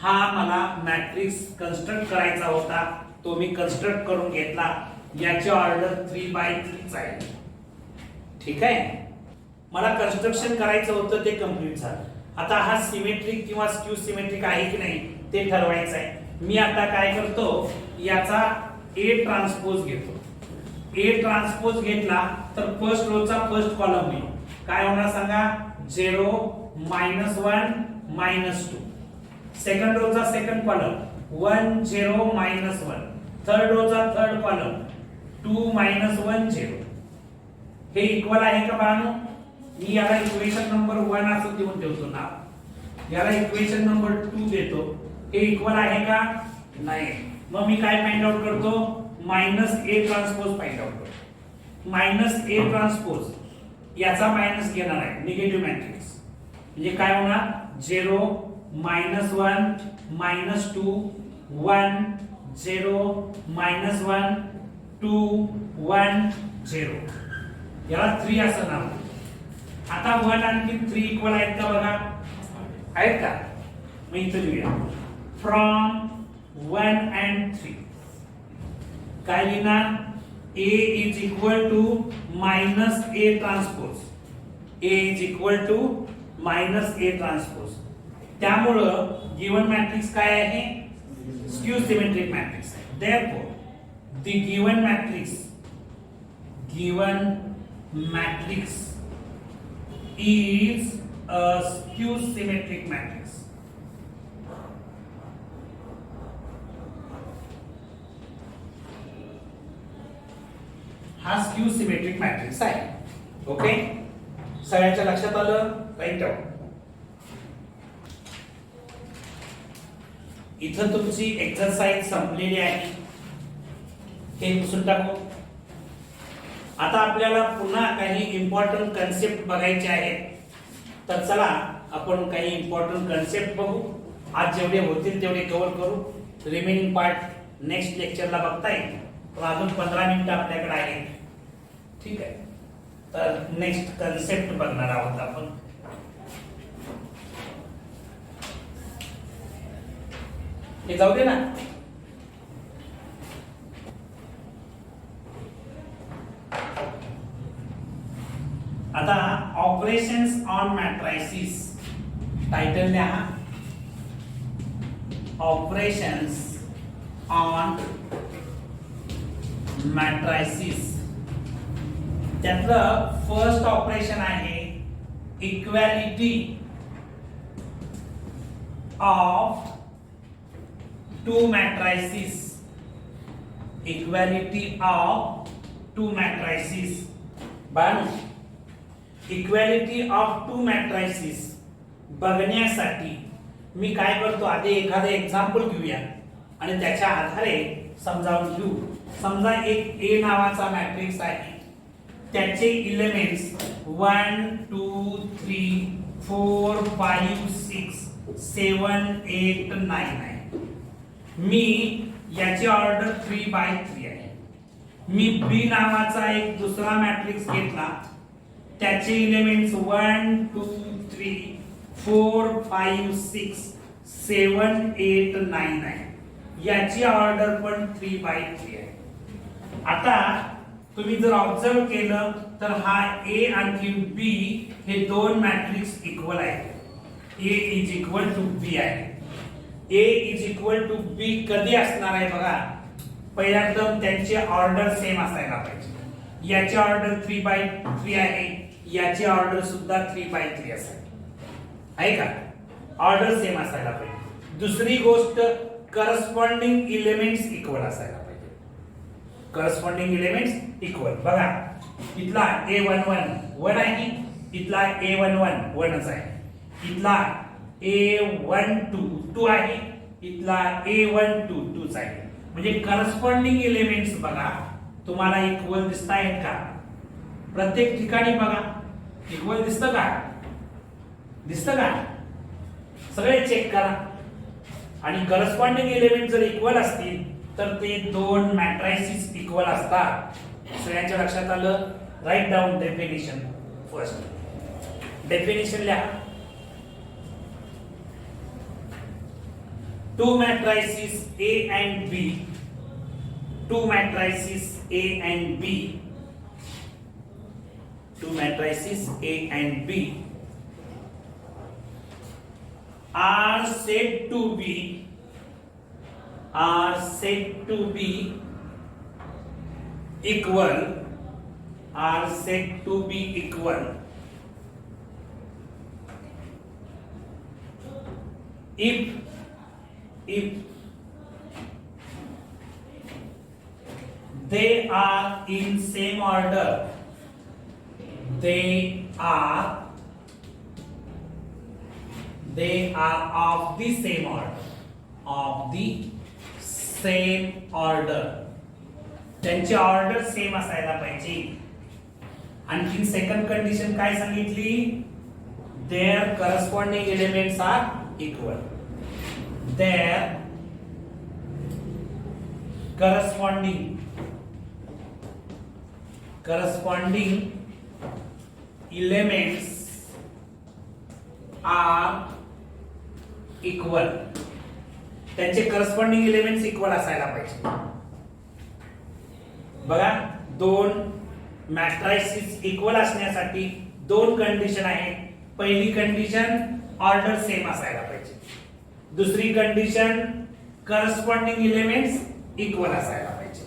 हा मला मॅट्रिक्स कन्स्ट्रक्ट करायचा होता. तो मी कन्स्ट्रक्ट करून घेतला. याची ऑर्डर 3/3 आहे. ठीक आहे. मला कन्स्ट्रक्शन करायचं होतं ते कंप्लीट झालं. आता हा सिमेट्रिक किंवा स्क्यू सिमेट्रिक आहे की नाही ते ठरवायचं आहे. मी आता काय करतो याचा ए ट्रान्सपोज घेतो. ए ट्रान्सपोज घेतला तर फर्स्ट रो चा फर्स्ट कॉलम लिहू. काय होणार सांगा 0 -1 -2. सेकंड रो चा सेकंड कॉलम 1 0 -1. थर्ड रो चा थर्ड कॉलम 2 -1 0. हे इक्वल आहे का बाळांनो. मी याला इक्वेशन नंबर 1 असं देऊन ठेवतो ना. याला इक्वेशन नंबर 2 देतो. हे इक्वल आहे का नाही. मग मी काय फाइंड आउट करतो -a ट्रान्सपोज फाइंड आउट करतो. -a ट्रान्सपोज याचा मायनस घेणार आहे निगेटिव्ह मॅट्रिक्स म्हणजे काय होणार 0 -1 -2 1 0 -1 2 1 0. याला 3 असं नाव. आता 1 आणि 3 इक्वल आहेत का बघा आहेत का. मग इथं लिहूया फ्रॉम 1 and 3 काय लिहिणार A is equal to -a transpose. A is equal to -a transpose. त्यामुळं गिवन मॅट्रिक्स काय आहे स्क्यू सिमेट्रिक मॅट्रिक्स आहे. therefore the given matrix is a skew symmetric matrix. हा स्क्यू सिमेट्रिक मॅट्रिक्स आहे. Okay सगळ्यांच्या लक्षात आलं. Write down. इथं तुमची एक्सरसाइज संपलेली आहे. हे पुसून टाकू. आता आपल्याला पुन्हा काही इम्पॉर्टंट कन्सेप्ट बघायचे आहेत. तर चला आपण काही इम्पॉर्टंट कन्सेप्ट बघू. आज जेवढे होतील तेवढे कव्हर करू, रिमेनिंग पार्ट नेक्स्ट लेक्चरला बघता येईल. पण अजून 15 मिनिटं आपल्याकडे आहेत. ठीक आहे, तर नेक्स्ट कन्सेप्ट बघणार आहोत आपण. हे जाऊ दे ना. आता ऑपरेशन्स ऑन मॅट्रायसिस टायटल लिहा. Operations on matrices. त्यातलं फर्स्ट ऑपरेशन आहे equality of two matrices. Equality of two matrices. बाळा, इक्वॅलिटी ऑफ टू मॅट्रायसिस बघण्यासाठी मी काय करतो, आधी एखादं एक्झाम्पल घेऊया आणि त्याच्या आधारे समजावून घेऊ. समजा एक ए नावाचा मॅट्रिक्स आहे, त्याचे एलिमेंट्स 1 2 3 4 5 6 7 8 9 आहे. मी याची ऑर्डर 3/3 आहे. मी बी नावाचा एक दुसरा मॅट्रिक्स घेतला, त्याचे एलिमेंट्स 1 2 3 4 5 6 7 8 9 आहे. याची ऑर्डर पण 3/3 आहे. आता तुम्ही जर ऑब्झर्व केलं तर हा ए आणि बी हे दोन मॅट्रिक्स इक्वल आहेत. ए इज इक्वल टू बी आहे. A is equal to be कधी असणार आहे बघा, पहिल्यांदा त्यांची ऑर्डर सेम असायला पाहिजे. याची ऑर्डर 3/3 आहे, याची ऑर्डर सुद्धा 3/3 असेल, आहे का? ऑर्डर सेम असायला पाहिजे. दुसरी गोष्ट, करस्पॉन्डिंग एलिमेंट्स इक्वल असायला पाहिजे. Corresponding elements equal. बघा, इथला A11 1 आहे, इथला A11 1च आहे, इथला A12 2 आहे, इथला A12 2च आहे. म्हणजे करस्पॉन्डिंग एलिमेंट्स बघा तुम्हाला इक्वल दिसत आहेत का? प्रत्येक ठिकाणी बघा इक्वल दिसतं का? दिसतं का? सगळे चेक करा. आणि करस्पॉन्डिंग एलिमेंट जर इक्वल असतील तर ते दोन मॅट्रायसिस इक्वल असतात. सगळ्यांच्या लक्षात आलं? Write down definition. First definition लिहा. Two matrices A and B. Two matrices A and B. Two matrices A and B are said to be equal, are said to be equal if they are in same order. They are of the same order. Of the same order. त्यांची order same असायला पाहिजे. आणखी second condition काय सांगितली? Their corresponding elements are equal. Their corresponding elements are equal. त्यांचे corresponding elements equal असायला पाहिजे. बघा, दोन मॅट्रायसिस इक्वल असण्यासाठी दोन कंडिशन आहेत. पहिली कंडिशन ऑर्डर सेम असायला पाहिजे. दुसरी कंडिशन करस्पॉन्डिंग एलिमेंट्स इक्वल असायला पाहिजे.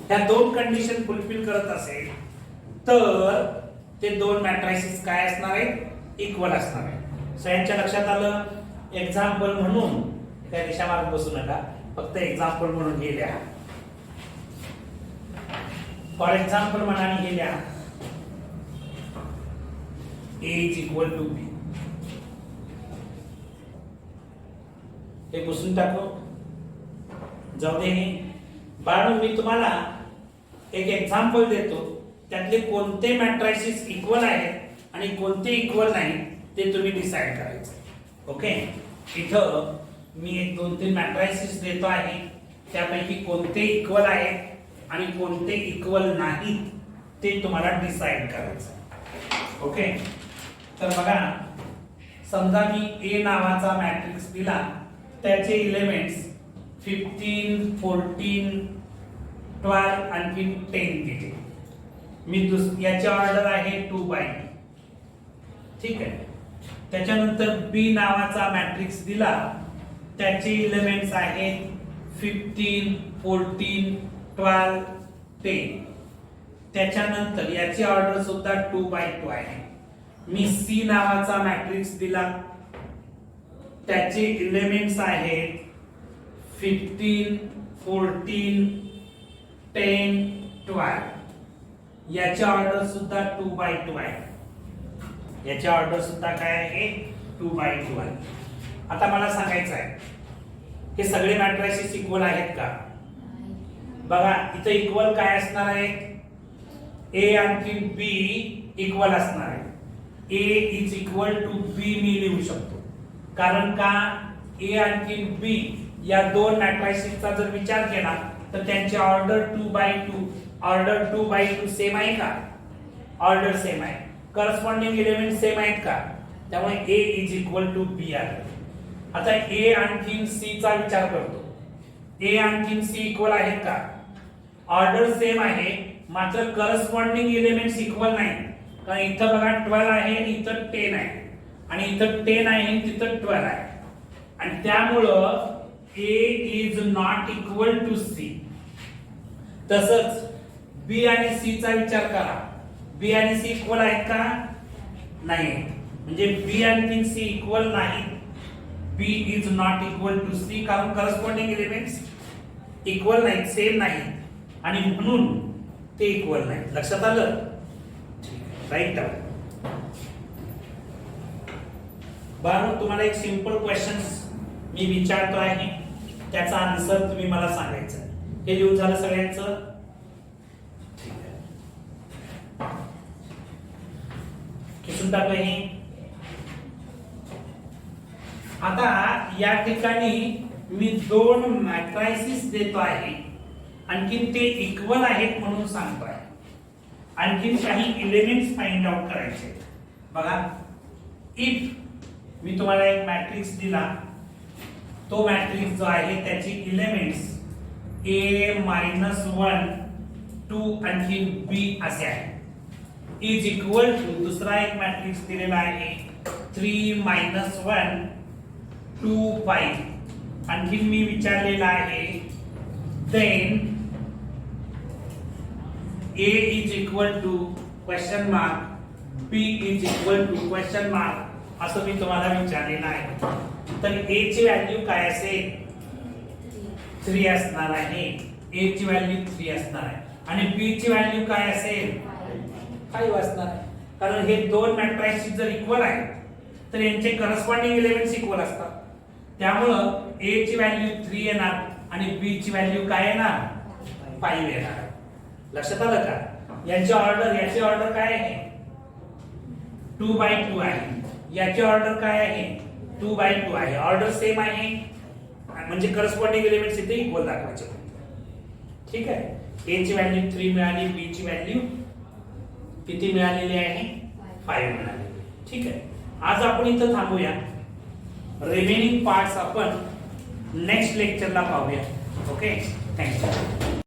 ह्या दोन कंडिशन फुलफिल करत असेल तर ते दोन मॅट्रायसिस काय असणार आहेत? इक्वल असणार आहे. सगळ्यांच्या लक्षात आलं? एक्झाम्पल म्हणून त्या दिशा मार्ग बसू नका, फक्त एक्झाम्पल म्हणून हे लिहा. फॉर एक्झाम्पल म्हणाने हे लिहा, A is equal to B. हे पुसून टाकू, जाऊ दे. बाळू, मी तुम्हाला एक एक्झाम्पल देतो, त्यातले कोणते मॅट्रायसिस इक्वल आहेत आणि कोणते इक्वल नाही ते तुम्ही डिसाइड करायचं. ओके, इथं मी एक 2-3 मॅट्रायसिस देतो आहे, त्यापैकी कोणते इक्वल आहेत आणि कोणते इक्वल नाहीत ते तुम्हाला डिसाइड करायचं. ओके, तर बघा, समजा मी ए नावाचा मॅट्रिक्स दिला, त्याचे एलिमेंट्स 15, 14, 12 आणखी 10 दिले. मी याची ऑर्डर आहे 2/2. ठीक आहे. त्याच्यानंतर बी नावाचा मॅट्रिक्स दिला, त्याचे एलिमेंट्स आहेत 15, 14, 12, 10. त्याच्यानंतर याची ऑर्डर सुद्धा 2/2 आहे. मी सी नावाचा मॅट्रिक्स दिला, त्याचे एलिमेंट्स आहेत 15, 14, 10, 12. याची ऑर्डर सुद्धा 2/2 आहे. याची ऑर्डर सुद्धा काय आहे? 2/2 आहे. आता मला सांगायचं आहे, हे सगळे मॅट्रिसेस इक्वल आहेत का? बघा, इथे इक्वल काय असणार आहे? ए आणखी बी इक्वल असणार आहे. A is equal to be मी लिहू शकतो, कारण का ए आणखी बी या दोन मॅट्रिसेसचा जर विचार केला तर त्यांची ऑर्डर 2/2. ऑर्डर 2/2 सेम आहे का? ऑर्डर सेम आहे. करस्पॉन्डिंग एलिमेंट सेम आहेत का? त्यामुळे ए इज इक्वल टू बी आहे. आता ए आणखी सी चा विचार करतो. ए आणखी सी इक्वल आहेत का? ऑर्डर सेम आहे, मात्र करस्पॉन्डिंग एलिमेंट्स इक्वल नाही. कारण इथं बघा 12 आहे आणि इथं 10 आहे, आणि इथं 10 आहे आणि तिथं 12 आहे, आणि त्यामुळं A is not equal to C. तसंच बी आणि सी चा विचार करा. बी आणि सी इक्वल आहेत का? नाही. म्हणजे बी आणि सी इक्वल नाही. B is not equal to C, कारण करस्पॉन्डिंग एलिमेंट्स इक्वल नाहीत, सेम नाहीत, आणि म्हणून ते इक्वल नाहीत. लक्षात आलं? राईट. बरं, तुम्हाला एक सिंपल क्वेश्चन्स मी विचारतो आहे, त्याचा आन्सर तुम्ही मला सांगायचं. हे लिहून झालं सगळ्यांचं? किसून टाकलं हे. आता या ठिकाणी मी 2 मॅट्रिसेस देतो आहे, आणखी ते इक्वल आहेत म्हणून सांगतो आहे. आणखी काही एलिमेंट्स फाइंड आउट करायचे. बघा, इफ मी तुम्हाला एक मॅट्रिक्स दिला, तो मॅट्रिक्स जो आहे त्याची एलिमेंट्स A-1, 2 आणखी B असे आहे, इज इक्वल टू दुसरा एक मॅट्रिक्स दिलेला आहे 3, -1, 2, 5. आणखी मी विचारलेला आहे then A is equal to question mark, B is equal to question mark, असं मी तुम्हाला विचारलेलं आहे. तर A ची व्हॅल्यू काय असेल? 3 असणार आहे. A ची व्हॅल्यू 3 असणार आहे, आणि B ची व्हॅल्यू काय असेल? 5 असणार आहे. कारण हे दोन मॅट्रिसेस जर इक्वल आहेत तर यांचे करस्पॉन्डिंग एलिमेंट्स इक्वल असतात. त्यामुळं A ची व्हॅल्यू 3 येणार आणि B ची व्हॅल्यू काय येणार? 5 येणार. लक्षात आलं का? यांची ऑर्डर, याची ऑर्डर काय आहे? 2/2 आहे. याची ऑर्डर काय आहे? 2/2 आहे. ऑर्डर सेम आहे, म्हणजे करस्पॉन्डिंग एलिमेंट्स इथे इक्वल दाखवायचे. ठीक आहे. A ची व्हॅल्यू 3 मिळाली, B ची व्हॅल्यू किती मिळालेली आहे? 5 मिळालेली. ठीक आहे. आज आपण इथं थांबूया. रिमेनिंग पार्ट्स आपण नेक्स्ट लेक्चरला पाहूया. Okay, thank you.